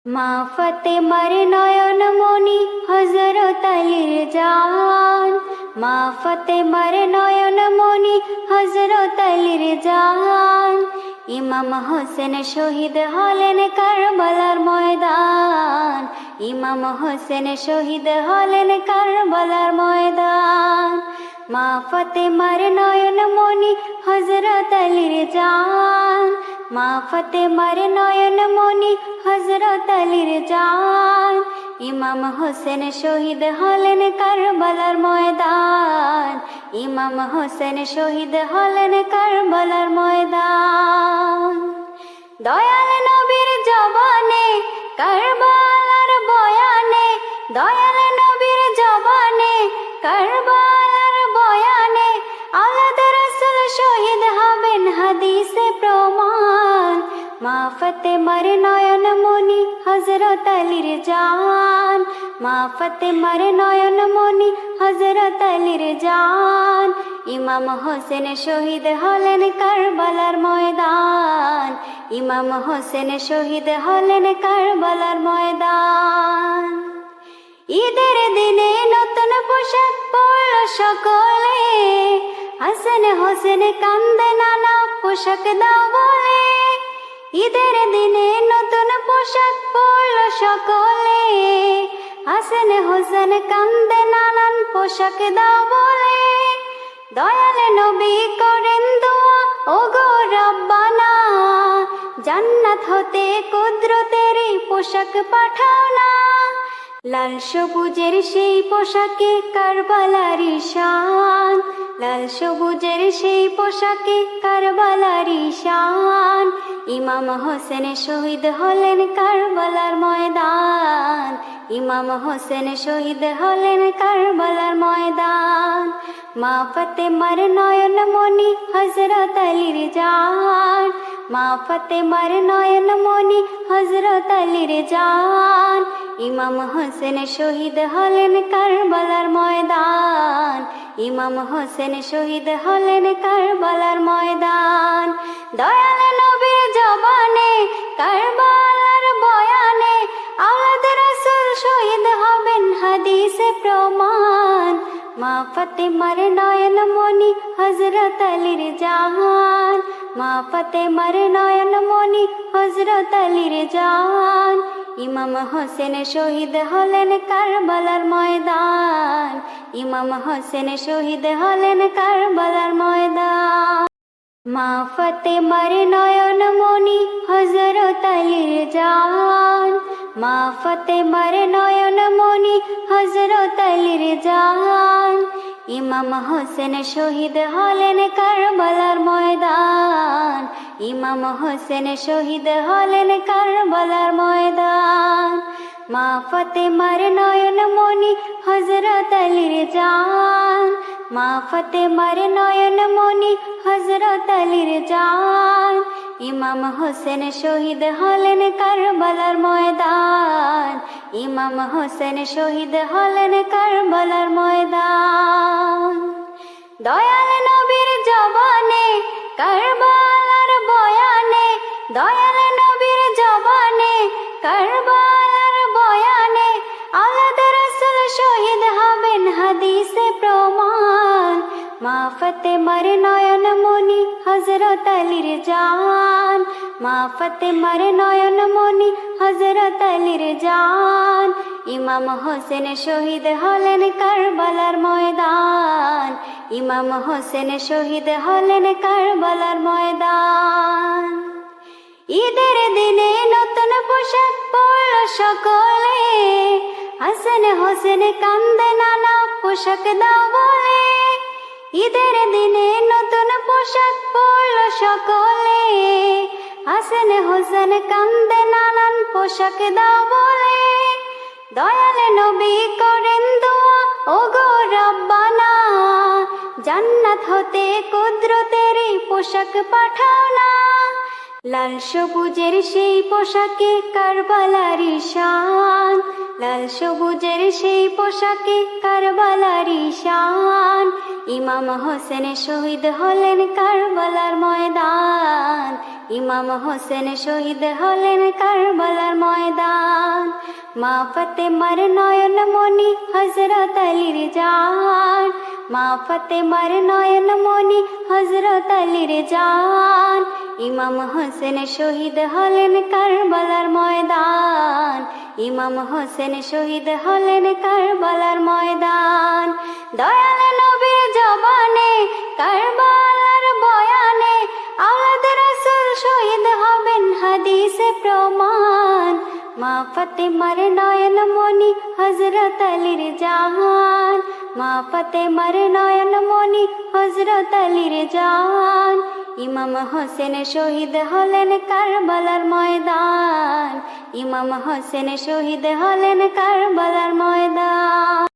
মা ফাতেমার নয়ন মনি হযরত আলীর জান, মা ফাতেমার নয়ন মনি হযরত আলীর জান। ইমাম হোসেন শহীদ হলেন কারবালার ময়দান, ইমাম হোসেন শহীদ হলেন কারবালার ময়দান। মা ফাতেমার নয়ন মনি হযরত আলীর জান, মা ফাতেমার নয়ন মনি হযরত আলীর জান। ইমাম হোসেন শহীদ হলেন কারবালার ময়দান, ইমাম হোসেন শহীদ হলেন কারবালার ময়দান। দয়াল নবীর জবানে কারবালার বয়ানে, দয়াল নবীর জবানে কারবালার বয়ানে, আওলাদ রাসূল শহীদ হবেন হাদিসে প্রমাণ। মা ফাতেমার নয়ন মনি হযরত আলীর জান, মা ফাতেমার নয়ন মনি হযরত আলীর জান। ইমাম হোসেন শহীদ হলেন কারবালার ময়দান, ইমাম হোসেন শহীদ হলেন কারবালার ময়দান। ঈদের দিনে নতুন পোশাক পরল সকলে, হাসান হোসেন কান্দে নানা পোশাক দাও বলে। ঈদের দিনে নতুন পোশাক পরল সকলে, হাসান হোসেন কান্দে নানান পোশাক দাও বলে। দয়াল নবী করেন দোয়া ওগো রব্বানা, জান্নাত হতে কুদরতের পোশাক পাঠাও না। লাল সবুজের সেই পোশাকে কারবালারি শান, লাল সবুজের সেই পোশাকে কারবালারি শান। ইমাম হোসেন শহীদ হলেন কারবালার ময়দান, ইমাম হোসেন শহীদ হলেন কারবালার ময়দান। মা ফাতেমার নয়ন মনি হযরত আলীর জান, মা ফাতেমার নয়ন মনি হযরত আলীর জান। ইমাম হোসেন শহীদ হলেন কারবালার ময়দান, ইমাম হোসেন শহীদ হলেন কারবালার ময়দান। দয়াল নবীর জবানে কারবালার বয়ানে, আওলাদ রাসূল শহীদ হবেন হাদিসে প্রমাণ। মা ফাতেমার নয়ন মনি হযরত আলীর জান, মা ফাতেমার নয়ন মনি হযরত আলীর জান। ইমাম হোসেন শহীদ হলেন কারবালার ময়দান, ইমাম হোসেন শহীদ হলেন কারবালার ময়দান। মা ফাতেমার নয়ন মনি হযরত আলীর জান, মা ফাতেমার নয়ন মনি হযরত আলীর জান। ইমাম হোসেন শহীদ হলেন কারবালার ময়দান, ইমাম হোসেন শহীদ হলেন কারবালার ময়দান। মা ফাতেমার নয়ন মনি হযরত আলীর জান, মা ফাতেমার নয়ন মনি হযরত আলীর জান। ইমাম হোসেন শহীদ হলেন কারবালার ময়দান, ইমাম হোসেন শহীদ হলেন কারবালার ময়দান। দয়াল নবীর জবানে কারবালার বয়ানে, দয়াল নবীর জবানে কারবালার বয়ানে, আওলাদ রাসূল শহীদ হবেন হাদিসে প্রমাণ। মা ফাতেমার নয়ন মনি হযরত আলীর জান, মা ফাতেমার নয়ন মনি হযরত আলীর জান। ইমাম হোসেন শহীদ হলেন কারবালার ময়দান, ইমাম হোসেন শহীদ হলেন কারবালার ময়দান। ঈদের দিনে নতুন পোশাক পরল সকলে, হাসান হোসেন কান্দে নানা পোশাক দাও বলে। ঈদের দিনে নতুন পোশাক পরল সকলে, হাসান হোসেন কান্দে নানান পোশাক দাও বলে। দয়াল নবী করেন দোয়া ওগো রব্বানা, জান্নাত হতে কুদরতের পোশাক পাঠাও না। লাল সবুজের সেই পোশাকে কারবালারি শান, লাল সবুজের সেই পোশাকে কারবালারি শান। ইমাম হোসেন শহীদ হলেন কারবালার ময়দান, ইমাম হোসেন শহীদ হলেন কারবালার ময়দান। মা ফাতেমার নয়ন মনি হযরত আলীর জান, মা ফাতেমার নয়ন মনি হযরত আলীর জান। ইমাম হোসেন শহীদ হলেন কারবালার ময়দান, ইমাম হোসেন শহীদ হলেন কারবালার ময়দান। দয়াল নবীর জবানে কারবালার বয়ানে আওলাদ রাসূল শহীদ হবেন হাদিসে প্রমাণ। মা ফাতেমার নয়ন মনি হযরত আলীর জান, মা ফাতেমার নয়ন মনি হযরত আলীর জান। ইমাম হোসেন শহীদ হলেন কারবালার ময়দান, ইমাম হোসেন শহীদ হলেন কারবালার ময়দান।